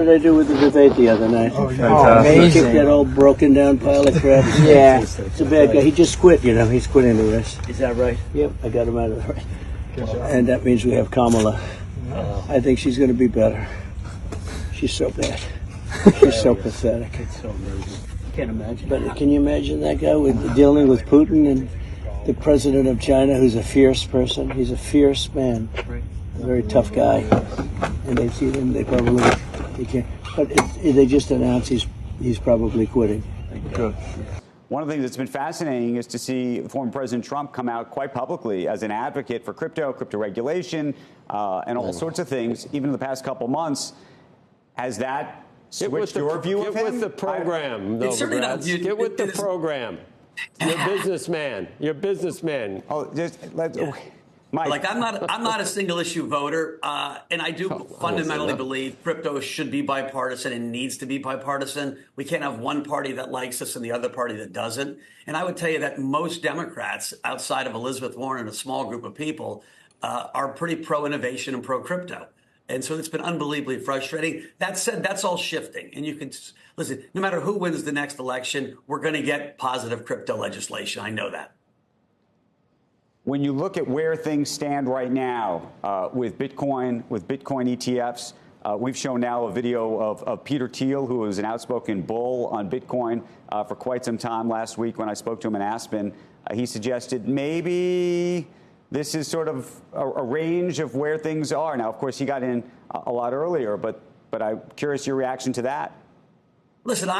What did I do with the debate the other night? Oh, amazing. Kicked that old broken down pile of crap. Yeah. It's a bad guy. He just quit, you know. He's quitting the race. Is that right? Yep, I got him out of the race. And that means we have Kamala. I think she's going to be better. She's so bad. She's so pathetic. It's so amazing. Can't imagine. But can you imagine that guy dealing with Putin and the president of China, who's a fierce person? He's a fierce man, a very tough guy. And they see him. They probably can't. But they just announced he's probably quitting. Good. One of the things that's been fascinating is to see former President Trump come out quite publicly as an advocate for crypto regulation, and all sorts of things, even in the past couple months. Has that switched your view of him? Get with the program, Novogratz. Get with the program. You're a businessman. You're a businessman. Oh, Mike. Like I'm not a single issue voter, and I do fundamentally believe crypto should be bipartisan and needs to be bipartisan. We can't have one party that likes us and the other party that doesn't. And I would tell you that most Democrats, outside of Elizabeth Warren and a small group of people, are pretty pro-innovation and pro-crypto. And so it's been unbelievably frustrating. That said, that's all shifting. And you can listen, no matter who wins the next election, we're going to get positive crypto legislation. I know that. When you look at where things stand right now with Bitcoin ETFs, we've shown now a video of Peter Thiel, who was an outspoken bull on Bitcoin for quite some time last week when I spoke to him in Aspen. He suggested maybe this is sort of a range of where things are. Now, of course, he got in a lot earlier, but I'm curious your reaction to that. Listen,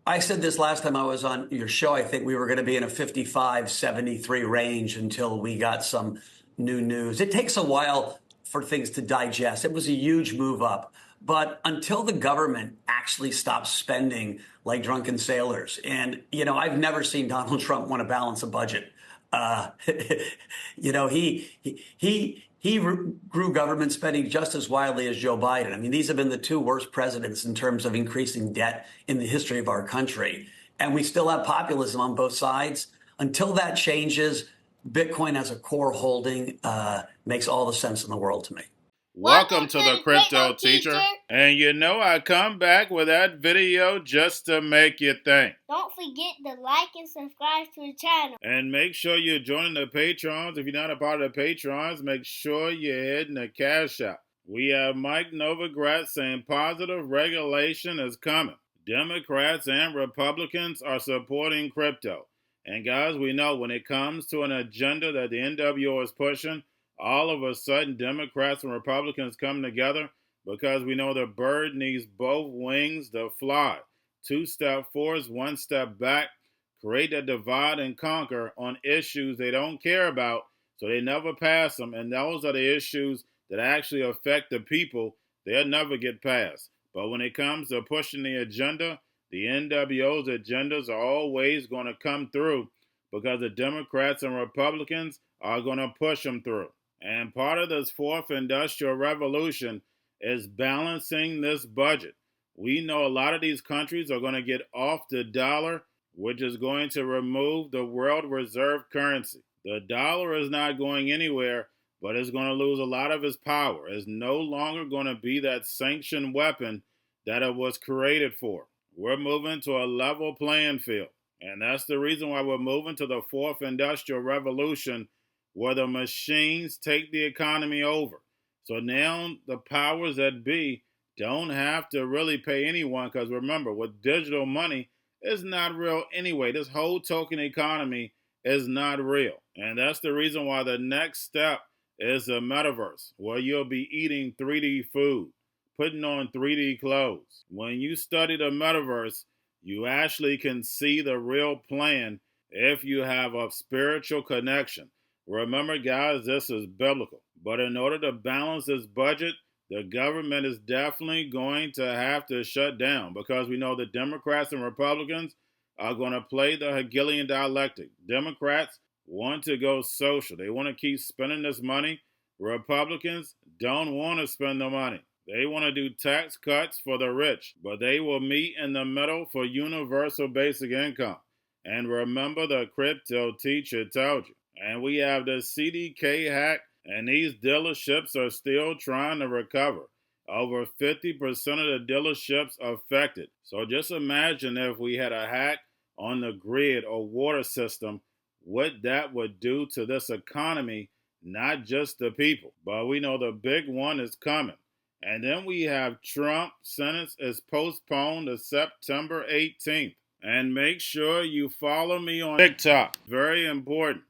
I said this last time I was on your show. I think we were going to be in a 55, 73 range until we got some new news. It takes a while for things to digest. It was a huge move up. But until the government actually stops spending like drunken sailors, and, you know, I've never seen Donald Trump want to balance a budget. You know, he grew government spending just as wildly as Joe Biden. I mean, these have been the two worst presidents in terms of increasing debt in the history of our country. And we still have populism on both sides. Until that changes, Bitcoin as a core holding makes all the sense in the world to me. Welcome to the Crypto Teacher. And you know I come back with that video just to make you think. Don't forget to like and subscribe to the channel. And make sure you're joining the Patrons. If you're not a part of the Patrons, make sure you're hitting the Cash App. We have Mike Novogratz saying positive regulation is coming. Democrats and Republicans are supporting crypto. And guys, we know when it comes to an agenda that the NWO is pushing, all of a sudden, Democrats and Republicans come together because we know the bird needs both wings to fly. 2 step forwards, 1 step back, create a divide and conquer on issues they don't care about, so they never pass them. And those are the issues that actually affect the people. They'll never get passed. But when it comes to pushing the agenda, the NWO's agendas are always going to come through because the Democrats and Republicans are going to push them through. And part of this fourth industrial revolution is balancing this budget. We know a lot of these countries are going to get off the dollar, which is going to remove the world reserve currency. The dollar is not going anywhere, but it's going to lose a lot of its power. It's no longer going to be that sanctioned weapon that it was created for. We're moving to a level playing field. And that's the reason why we're moving to the fourth industrial revolution, where the machines take the economy over. So now the powers that be don't have to really pay anyone, because remember, with digital money, it's not real anyway. This whole token economy is not real. And that's the reason why the next step is the metaverse, where you'll be eating 3D food, putting on 3D clothes. When you study the metaverse, you actually can see the real plan if you have a spiritual connection. Remember, guys, this is biblical. But in order to balance this budget, the government is definitely going to have to shut down, because we know the Democrats and Republicans are going to play the Hegelian dialectic. Democrats want to go social. They want to keep spending this money. Republicans don't want to spend the money. They want to do tax cuts for the rich, but they will meet in the middle for universal basic income. And remember, the Crypto Teacher told you. And we have the CDK hack, and these dealerships are still trying to recover. over 50% of the dealerships affected. So just imagine if we had a hack on the grid or water system, what that would do to this economy, not just the people. But we know the big one is coming. And then we have Trump sentence is postponed to September 18th. And make sure you follow me on TikTok. Very important.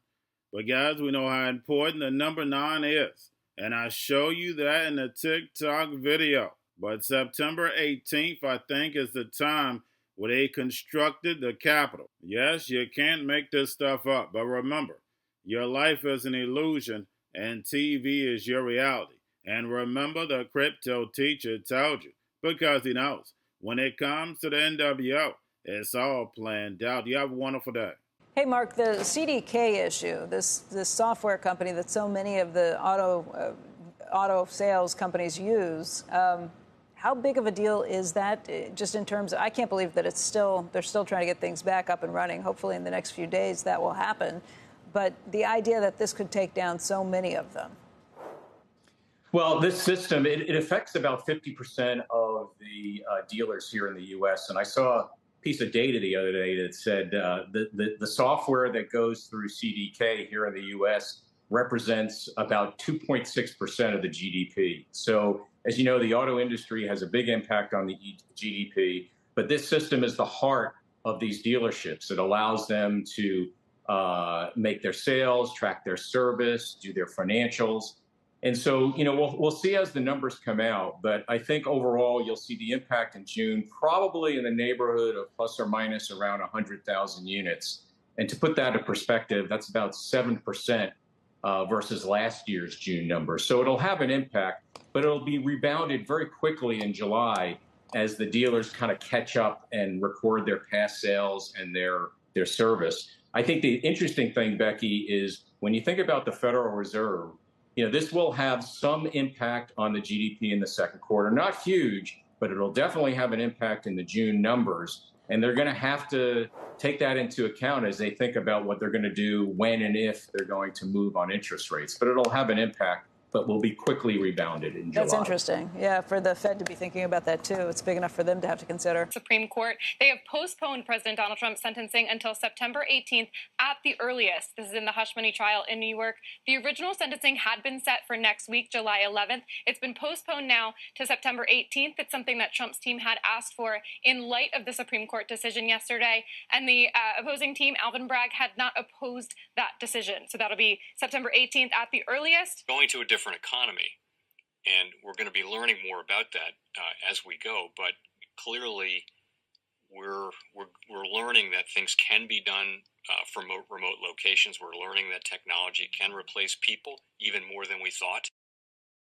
But guys, we know how important the number 9 is. And I show you that in the TikTok video. But September 18th, I think, is the time where they constructed the Capitol. Yes, you can't make this stuff up. But remember, your life is an illusion and TV is your reality. And remember, the crypto teacher told you, because he knows when it comes to the NWO, it's all planned out. You have a wonderful day. Hey, Mark, the CDK issue, this software company that so many of the auto sales companies use, how big of a deal is that? Just in terms of, I can't believe that they're still trying to get things back up and running. Hopefully in the next few days that will happen. But the idea that this could take down so many of them. Well, this system, it affects about 50% of the dealers here in the U.S. And I saw a piece of data the other day that said the software that goes through CDK here in the U.S. represents about 2.6% of the GDP. So, as you know, the auto industry has a big impact on the GDP, but this system is the heart of these dealerships. It allows them to make their sales, track their service, do their financials. And so, we'll see as the numbers come out, but I think overall you'll see the impact in June, probably in the neighborhood of plus or minus around 100,000 units. And to put that in perspective, that's about 7% versus last year's June number. So it'll have an impact, but it'll be rebounded very quickly in July as the dealers kind of catch up and record their past sales and their service. I think the interesting thing, Becky, is when you think about the Federal Reserve, this will have some impact on the GDP in the second quarter. Not huge, but it'll definitely have an impact in the June numbers. And they're going to have to take that into account as they think about what they're going to do when and if they're going to move on interest rates. But it'll have an impact, but will be quickly rebounded in July. That's interesting. Yeah, for the Fed to be thinking about that, too. It's big enough for them to have to consider. Supreme Court, they have postponed President Donald Trump's sentencing until September 18th at the earliest. This is in the hush money trial in New York. The original sentencing had been set for next week, July 11th. It's been postponed now to September 18th. It's something that Trump's team had asked for in light of the Supreme Court decision yesterday. And the opposing team, Alvin Bragg, had not opposed that decision. So that'll be September 18th at the earliest. Going to a different economy, and we're going to be learning more about that as we go. But clearly, we're learning that things can be done from remote locations. We're learning that technology can replace people even more than we thought.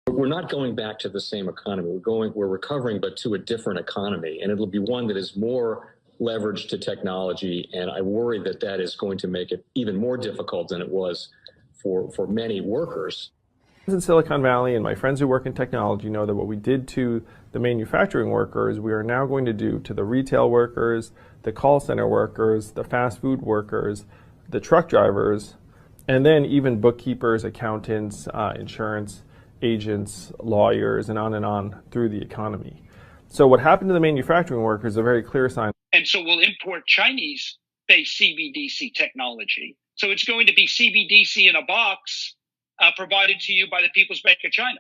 We're not going back to the same economy. We're recovering, but to a different economy, and it'll be one that is more leveraged to technology. And I worry that that is going to make it even more difficult than it was for many workers. In Silicon Valley, and my friends who work in technology know that what we did to the manufacturing workers, we are now going to do to the retail workers, the call center workers, the fast food workers, the truck drivers, and then even bookkeepers, accountants, insurance agents, lawyers, and on through the economy. So what happened to the manufacturing workers is a very clear sign. And so we'll import Chinese-based CBDC technology. So it's going to be CBDC in a box provided to you by the People's Bank of China.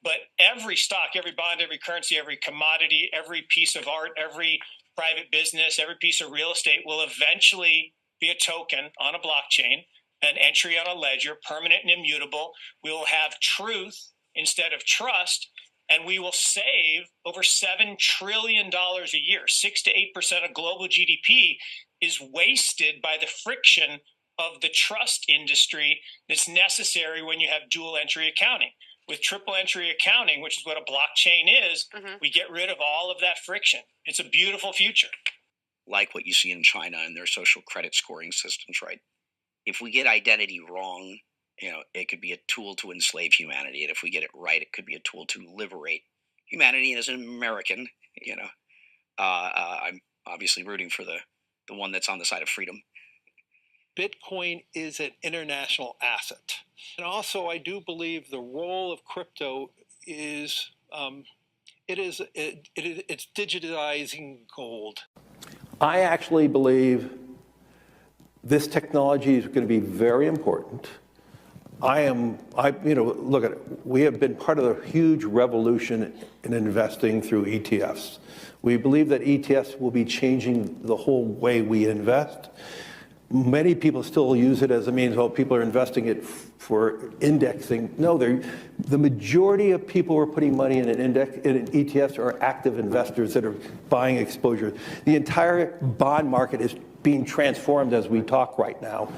But every stock, every bond, every currency, every commodity, every piece of art, every private business, every piece of real estate will eventually be a token on a blockchain, an entry on a ledger, permanent and immutable. We will have truth instead of trust, and we will save over $7 trillion a year. 6 to 8% of global GDP is wasted by the friction of the trust industry that's necessary when you have dual entry accounting. With triple entry accounting, which is what a blockchain is, we get rid of all of that friction. It's a beautiful future. Like what you see in China and their social credit scoring systems, right? If we get identity wrong, it could be a tool to enslave humanity. And if we get it right, it could be a tool to liberate humanity. And as an American, I'm obviously rooting for the one that's on the side of freedom. Bitcoin is an international asset. And also, I do believe the role of crypto is it's digitizing gold. I actually believe this technology is going to be very important. Look at it. We have been part of a huge revolution in investing through ETFs. We believe that ETFs will be changing the whole way we invest. Many people still use it as a means, well, people are investing it for indexing. No, the majority of people who are putting money in in ETFs are active investors that are buying exposure. The entire bond market is being transformed as we talk right now.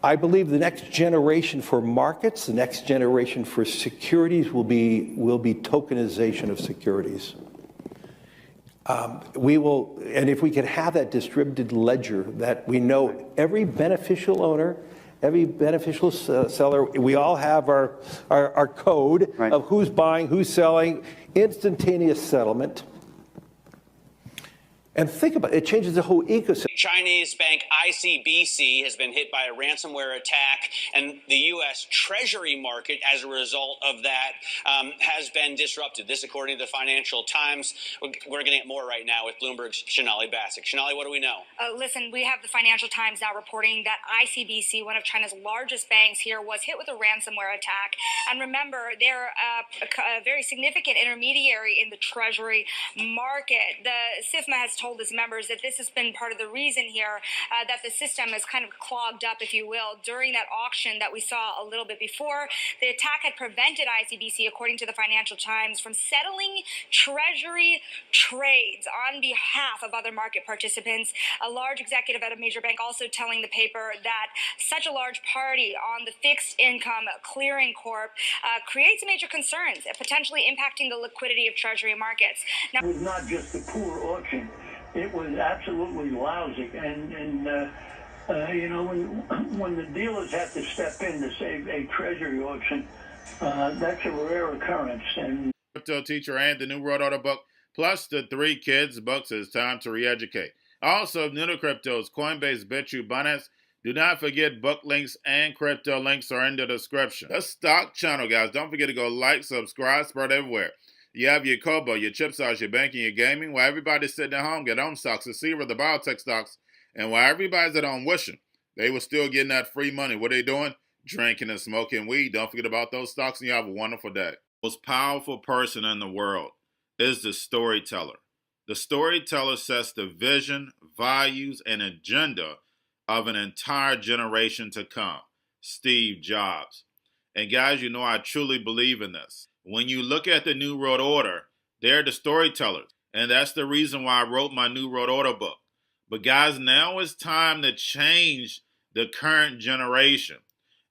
I believe the next generation for markets, the next generation for securities will be tokenization of securities. And if we can have that distributed ledger that we know every beneficial owner, every beneficial seller, we all have our code of who's buying, who's selling, instantaneous settlement. And think about it, it changes the whole ecosystem. Chinese bank ICBC has been hit by a ransomware attack, and the U.S. Treasury market, as a result of that, has been disrupted. This, according to the Financial Times. We're getting it more right now with Bloomberg's Shonali Bassick. Shonali, what do we know? Listen, we have the Financial Times now reporting that ICBC, one of China's largest banks here, was hit with a ransomware attack. And remember, they're a very significant intermediary in the Treasury market. The SIFMA has told its members that this has been part of the reason here that the system is kind of clogged up, if you will, during that auction that we saw a little bit before. The attack had prevented ICBC, according to the Financial Times, from settling Treasury trades on behalf of other market participants. A large executive at a major bank also telling the paper that such a large party on the fixed income clearing corp creates major concerns, potentially impacting the liquidity of Treasury markets. Now, it was not just a poor auction. It was absolutely lousy, and you know, when the dealers have to step in to save a Treasury auction, that's a rare occurrence. And Cryptoteacher and the new World Order book, plus the 3 kids books, is time to re-educate. Also, new to cryptos, Coinbase, Bitrue, Binance. Do not forget book links and crypto links are in the description. The stock channel, guys. Don't forget to go like, subscribe, spread everywhere. You have your Kobo, your chip stocks, your banking, your gaming. While everybody's sitting at home, get home stocks, the Seaver, the biotech stocks. And while everybody's at home wishing, they were still getting that free money. What are they doing? Drinking and smoking weed. Don't forget about those stocks, and you have a wonderful day. The most powerful person in the world is the storyteller. The storyteller sets the vision, values, and agenda of an entire generation to come. Steve Jobs. And guys, you know I truly believe in this. When you look at the New World Order, they're the storytellers. And that's the reason why I wrote my New World Order book. But guys, now it's time to change the current generation.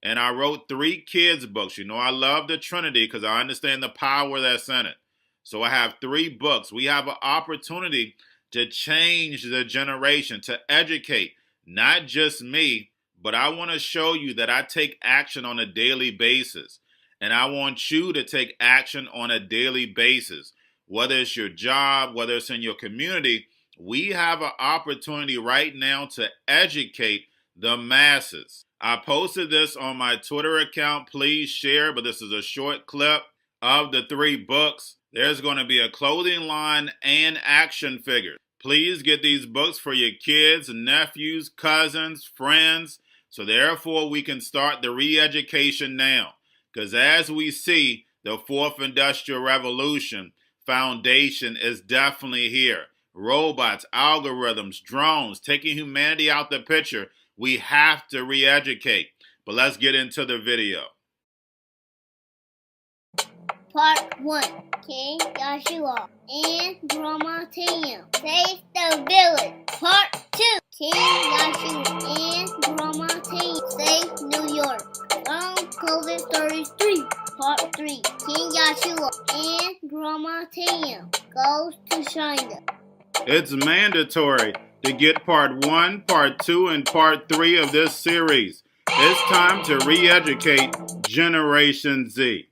And I wrote 3 kids books. You know, I love the Trinity because I understand the power that's in it. So I have 3 books. We have an opportunity to change the generation, to educate, not just me, but I want to show you that I take action on a daily basis. And I want you to take action on a daily basis. Whether it's your job, whether it's in your community, we have an opportunity right now to educate the masses. I posted this on my Twitter account. Please share, but this is a short clip of the 3 books. There's going to be a clothing line and action figures. Please get these books for your kids, nephews, cousins, friends, so therefore we can start the re-education now. Because as we see, the 4th Industrial Revolution foundation is definitely here. Robots, algorithms, drones, taking humanity out the picture. We have to re-educate. But let's get into the video. Part 1. King Joshua and Grandma Tam save the village. Part 2. King Joshua and Grandma Tam save New York from COVID-33. Part 3. King Joshua and Grandma Tam goes to China. It's mandatory to get part 1, part 2, and part 3 of this series. It's time to re-educate Generation Z.